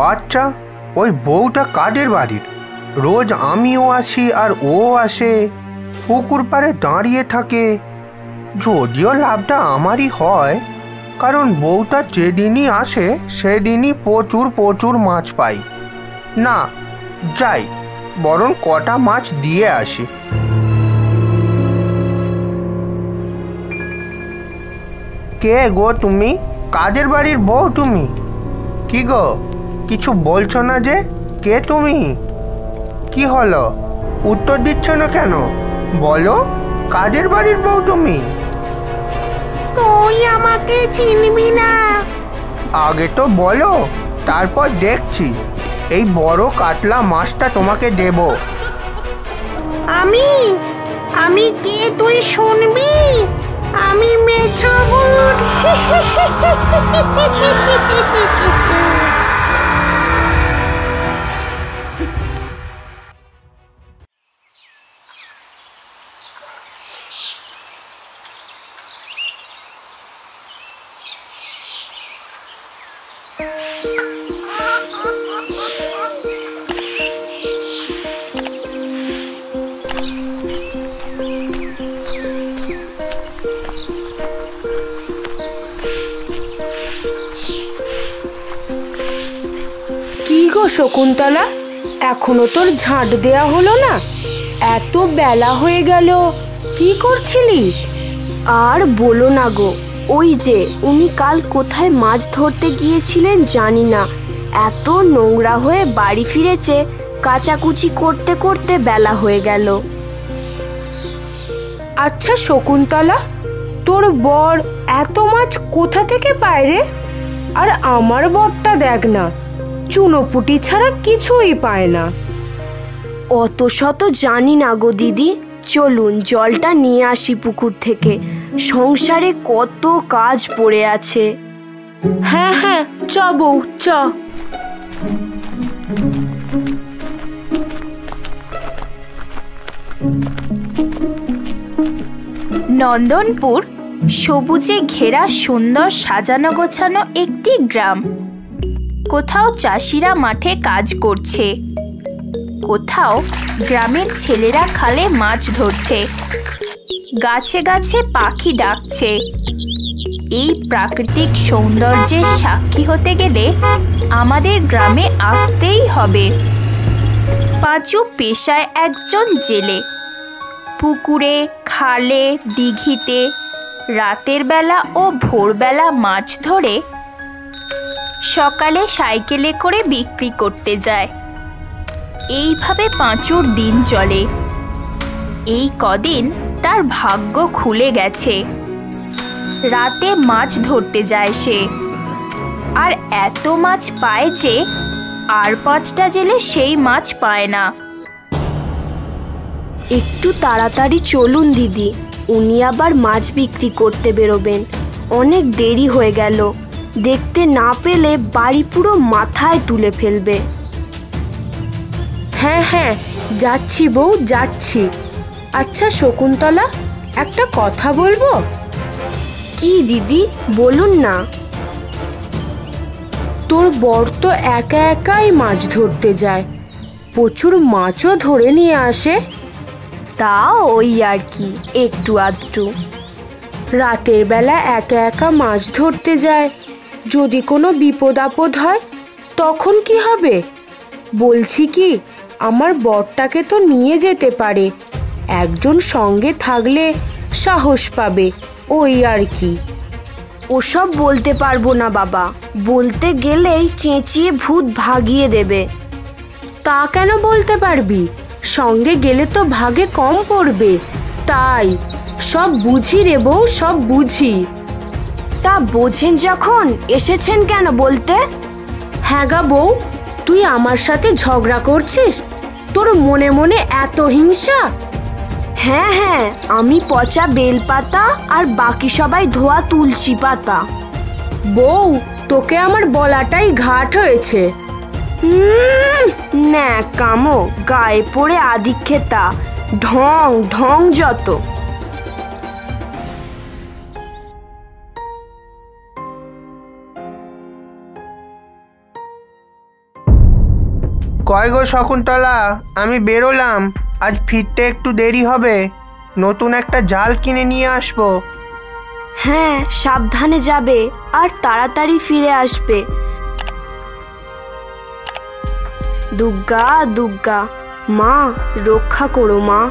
আচ্ছা, ওই বউটা কাদের বাড়ির? রোজ আমিও আসি আর ও আসে, পুকুর পাড়ে দাঁড়িয়ে থাকে। যদিও লাভটা আমারই হয়, কারণ বউটা যেদিনই আসে সেদিনই প্রচুর প্রচুর মাছ পাই। না, যাই বরং কটা মাছ দিয়ে আসি। কে গো তুমি? কাদের বাড়ির বউ তুমি? কি গো, কিছু বলছো না যে? কে তুমি? কি হলো, উত্তর দিচ্ছ না কেন? বলো, কাদের বাড়ির বউ তুমি? তুই আমাকে চিনবি না। আগে তো বলো, তারপর দেখছি এই বড় কাতলা মাছটা তোমাকে দেব। আমি আমি কে তুই শুনবি? আমি মেছো ভূত। কি গো শকুন্তলা, এখনো তোর ঝাঁট দেয়া হলো না? এত বেলা হয়ে গেল, কি করছিলি? আর বলো না গো, ওই যে উনি কাল কোথায় মাছ ধরতে গিয়েছিলেন জানি না, এত নোংরা হয়ে বাড়ি ফিরেছে, কাচাকুচি করতে করতে বেলা হয়ে গেল। আচ্ছা শকুন্তলা, তোর বর এত মাছ কোথা থেকে পায় রে? আর আমার বরটা দেখ না, চুনোপুটি ছাড়া কিছুই পায় না। অত শত জানি না গো দিদি, চলুন জলটা নিয়ে আসি পুকুর থেকে, সংসারে কত কাজ পড়ে আছে। হ্যাঁ হ্যাঁ, চ বউ চ। নন্দনপুর সবুজে ঘেরা সুন্দর সাজানো গোছানো একটি গ্রাম। কোথাও চাষিরা মাঠে কাজ করছে, কোথাও গ্রামের ছেলেরা খালে মাছ ধরছে, গাছে গাছে পাখি ডাকছে। এই প্রাকৃতিক সৌন্দর্যের সাক্ষী হতে গেলে আমাদের গ্রামে আসতেই হবে। পাঁচু পেশায় একজন জেলে। পুকুরে, খালে, দিঘিতে রাতের বেলা ও ভোরবেলা মাছ ধরে সকালে সাইকেলে করে বিক্রি করতে যায়। এইভাবে পাঁচুর দিন চলে। এই কদিন তার ভাগ্য খুলে গেছে, রাতে মাছ ধরতে যায় সে, আর এত মাছ পায় যে আর 5টা জেলে সেই মাছ পায় না। একটু তাড়াতাড়ি চলুন দিদি, উনি আবার মাছ বিক্রি করতে বেরোবেন, অনেক দেরি হয়ে গেল, দেখতে না পেলে বাড়ি পুরো মাথায় তুলে ফেলবে। হ্যাঁ হ্যাঁ, যাচ্ছি বউ যাচ্ছি। আচ্ছা শকুন্তলা, একটা কথা বলবো? কি দিদি, বলুন না। তোর বর তো একা একাই মাছ ধরতে যায়, প্রচুর মাছও ধরে নিয়ে আসে। তা ওই আর কি, একটু আধটু। রাতের বেলা একা একা মাছ ধরতে যায়, যদি কোনো বিপদ আপদ হয় তখন কি হবে? বলছি কি, আমার বরটাকে তো নিয়ে যেতে পারে, একজন সঙ্গে থাকলে সাহস পাবে, ওই আর কি। ওসব বলতে পারবো না বাবা, বলতে গেলেই চেঁচিয়ে ভূত ভাগিয়ে দেবে। তা কেন বলতে পারবি? সঙ্গে গেলে তো ভাগে কম পড়বে, তাই। সব বুঝি রে বউ, সব বুঝি। তা বোঝেন যখন এসেছেন কেন বলতে? হ্যাঁ গা বউ, তুই আমার সাথে ঝগড়া করছিস? তোর মনে মনে এত হিংসা? হ্যাঁ হ্যাঁ, আমি পচা বেলপাতা আর বাকি সবাই ধোয়া তুলসী পাতা। বউ, তোকে আমার বলাটাই ঘাট হয়েছে। ন্যাকামো, গায়ে পড়ে আদিক্ষেতা, ঢং ঢং যত। কয় গো শকুন্তলা, আমি বেরোলাম, আজ ফিরতে একটু দেরি হবে। নতুন একটা জাল কিনে নিয়ে আসবো। হ্যাঁ, সাবধানে যাবে আর তাড়াতাড়ি ফিরে আসবে। দুর্গা দুর্গা, মা রক্ষা করো মা।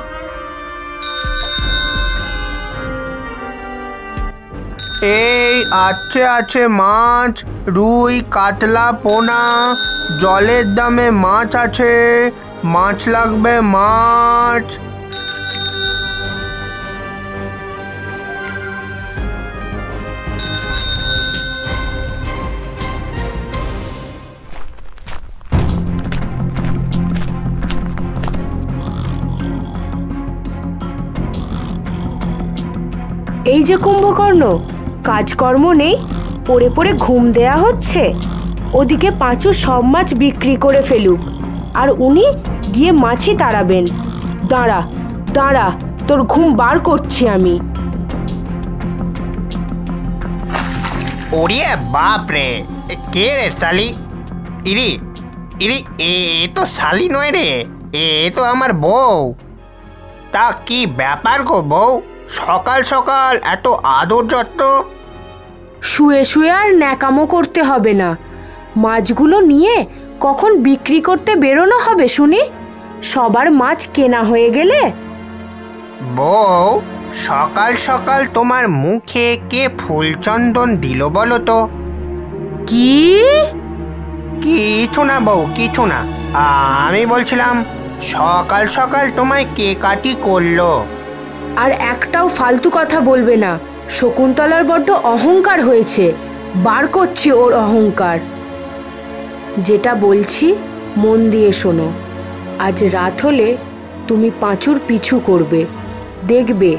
এই আছে আছে মাছ, রুই, কাতলা, পোনা, জলের দামে মাছ আছে, মাছ লাগবে মাছ। এই যে কুম্ভকর্ণ, কাজকর্ম নেই, পড়ে পড়ে ঘুম দেয়া হচ্ছে। ওদিকে পাঁচু সব মাছ বিক্রি করে ফেলুক, আর উনি গিয়ে মাছই তাড়াবেন। দাঁড়া দাঁড়া, তোর ঘুম বার করছি আমি। ওরে বাপ রে, কে রে শালি? ইরি ইরি, এ তো শালি নয় রে, এ তো আমার বউ। তা কি ব্যাপার গো বউ, সকাল সকাল এত আদর যত্ন? শুয়ে শুয়ে আর ন্যাকামো করতে হবে না, মাছগুলো নিয়ে কখন বিক্রি করতে বেরোনো হবে শুনি। সবার মাছ কেনা হয়ে গেলে। বউ, সকাল সকাল তোমার মুখে কে ফুলচন্দন দিল বলো তো? কি? কিছু না বউ, কিছু না। আমি বলছিলাম সকাল সকাল তোমায় কে কাটি করলো? আর একটাও ফালতু কথা বলবে না। শকুন্তলার বড্ড অহংকার হয়েছে, বার করছি ওর অহংকার। যেটা বলছি মন দিয়ে শোনো। আজ রাত হলে তুমি পাঁচুর পিছু করবে, দেখবে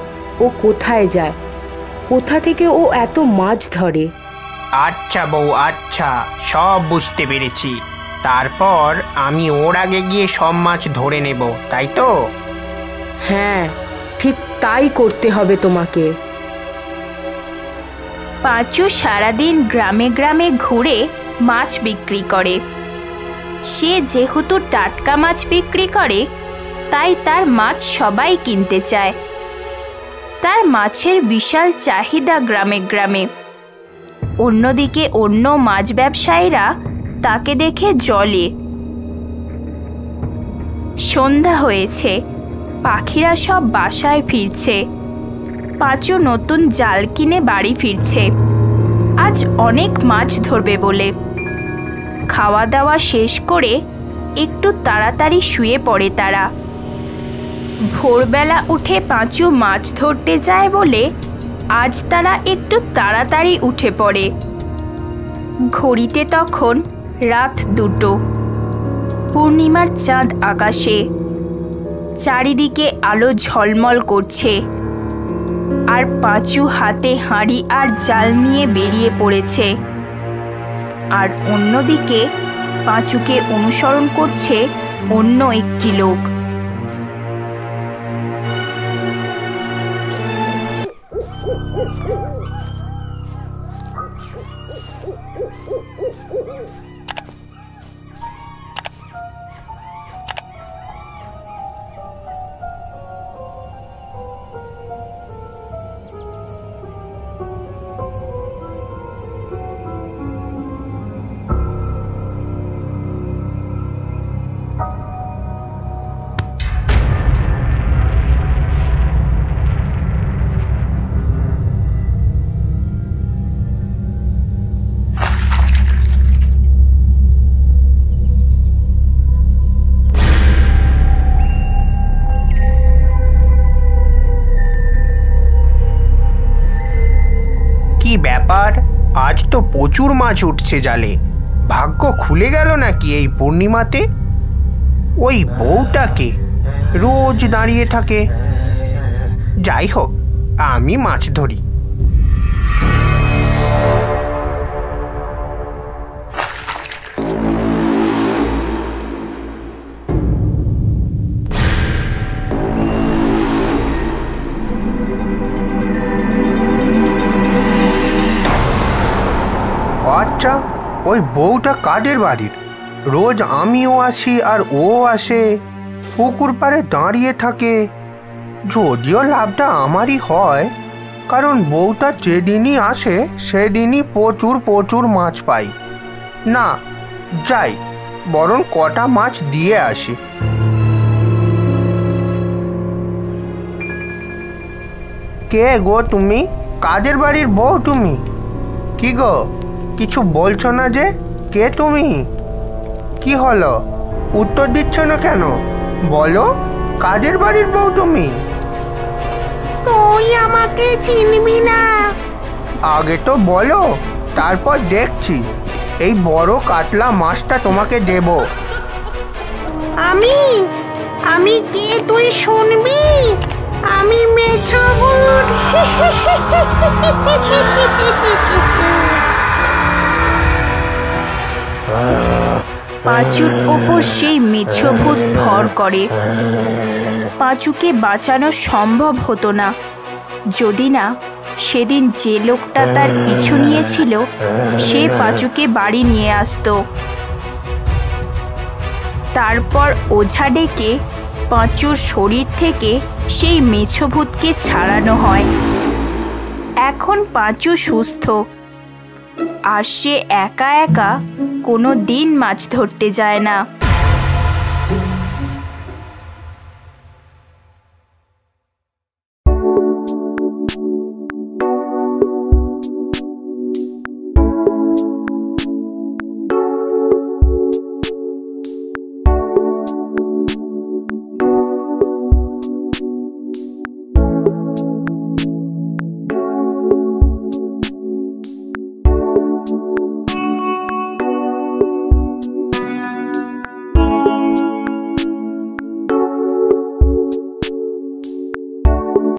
ও কোথায় যায়, কোথা থেকে ও এত মাছ ধরে। আচ্ছা বউ, আচ্ছা, সব বুঝতে পেরেছি। তারপর আমি ওর আগে গিয়ে সব মাছ ধরে নেব, তাই তো? হ্যাঁ, ঠিক তাই করতে হবে তোমাকে। পাঁচু সারাদিন গ্রামে গ্রামে ঘুরে মাছ বিক্রি করে। সে যেহেতু টাটকা মাছ বিক্রি করে, তাই তার মাছ সবাই কিনতে চায়। তার মাছের বিশাল চাহিদা গ্রামে গ্রামে। অন্যদিকে অন্য মাছ ব্যবসায়ীরা তাকে দেখে জ্বলে। সন্ধ্যা হয়েছে, পাখিরা সব বাসায় ফিরছে। পাঁচু নতুন জাল কিনে বাড়ি ফিরছে, আজ অনেক মাছ ধরবে বলে। খাওয়া দাওয়া শেষ করে একটু তাড়াতাড়ি শুয়ে পড়ে তারা। ভোরবেলা উঠে পাঁচু মাছ ধরতে যায় বলে আজ তারা একটু তাড়াতাড়ি উঠে পড়ে। ঘড়িতে তখন রাত 2টো। পূর্ণিমার চাঁদ আকাশে, চারিদিকে আলো ঝলমল করছে। আর পাঁচু হাতে হাঁড়ি আর জাল নিয়ে বেরিয়ে পড়েছে। আর অন্যদিকে পাঁচুকে অনুসরণ করছে অন্য একটি লোক। কি ব্যাপার, আজ তো প্রচুর মাছ উঠছে জালে। ভাগ্য খুলে গেল নাকি এই পূর্ণিমাতে? ওই বউটাকে রোজ দাঁড়িয়ে থাকে। যাই হোক, আমি মাছ ধরি। আচ্ছা, ওই বউটা কাদের বাড়ির? রোজ আমিও আসি আর ও আসে, পুকুর পাড়ে দাঁড়িয়ে থাকে। যদিও লাভটা আমারই হয়, কারণ বউটা যেদিনই আসে সেদিনই প্রচুর প্রচুর মাছ পাই। না, যাই বরং কটা মাছ দিয়ে আসি। কে গো তুমি? কাদের বাড়ির বউ তুমি? কি গো, কিছু বলছো না যে? কে তুমি? কি হলো, উত্তর দিচ্ছ না কেন? বলো, কাদের বাড়ির বউ তুমি? তুই আমাকে চিনবি না। আগে তো বলো, তারপর দেখছি এই বড় কাতলা মাছটা তোমাকে দেব। আমি কে তুই শুনবি? আমি মেছো ভূত। পাঁচুর ওপর সেই মেছভূত ভর করে। পাঁচুকে বাঁচানো সম্ভব হতো না, যদি না সেদিন যে লোকটা তার পিছু নিয়েছিল সে পাঁচুকে বাড়ি নিয়ে আসতো। তারপর ওঝা ডেকে পাঁচুর শরীর থেকে সেই মেছভূতকে ছাড়ানো হয়। এখন পাঁচু সুস্থ, আর সে একা একা কোনো দিন মাছ ধরতে যায় না।